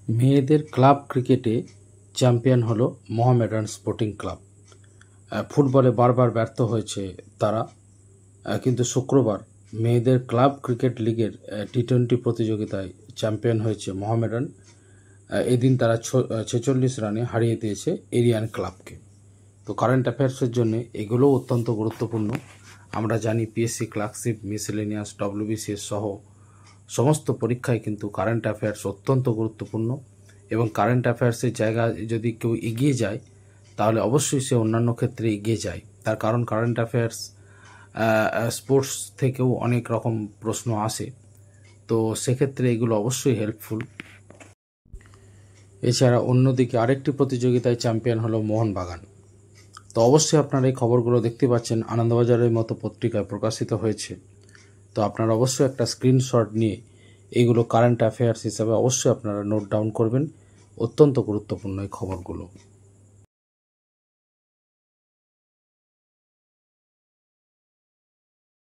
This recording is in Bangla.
মেয়েদের ক্লাব ক্রিকেটে চ্যাম্পিয়ন হলো মোহামেডান স্পোর্টিং ক্লাব। ফুটবলে বারবার ব্যর্থ হয়েছে তারা, কিন্তু শুক্রবার মেয়েদের ক্লাব ক্রিকেট লিগের টি-20 প্রতিযোগিতায় চ্যাম্পিয়ন হয়েছে মোহামেডান। এদিন তারা 46 রানে হারিয়ে দিয়েছে এরিয়ান ক্লাবকে। তো কারেন্ট অ্যাফেয়ার্সের জন্য এগুলোও অত্যন্ত গুরুত্বপূর্ণ। আমরা জানি পিএসসি ক্লার্কশিপ, মিসেলেনিয়াস, ডব্লিউবিসিএস সহ সমস্ত পরীক্ষায় কিন্তু কারেন্ট অ্যাফেয়ার্স অত্যন্ত গুরুত্বপূর্ণ, এবং কারেন্ট অ্যাফেয়ার্সের জায়গা যদি কেউ এগিয়ে যায় তাহলে অবশ্যই সে অন্যান্য ক্ষেত্রে এগিয়ে যায়। তার কারণ কারেন্ট অ্যাফেয়ার্স স্পোর্টস থেকেও অনেক রকম প্রশ্ন আসে, তো সেক্ষেত্রে এগুলো অবশ্যই হেল্পফুল। এছাড়া অন্যদিকে আরেকটি প্রতিযোগিতায় চ্যাম্পিয়ন হলো মোহনবাগান। তো অবশ্যই আপনারা এই খবরগুলো দেখতে পাচ্ছেন, আনন্দবাজারের মতো পত্রিকায় প্রকাশিত হয়েছে। তো আপনারা অবশ্যই একটা স্ক্রিনশট নিয়ে এইগুলো কারেন্ট অ্যাফেয়ার্স হিসাবে অবশ্যই আপনারা নোট ডাউন করবেন। অত্যন্ত গুরুত্বপূর্ণ এই খবরগুলো।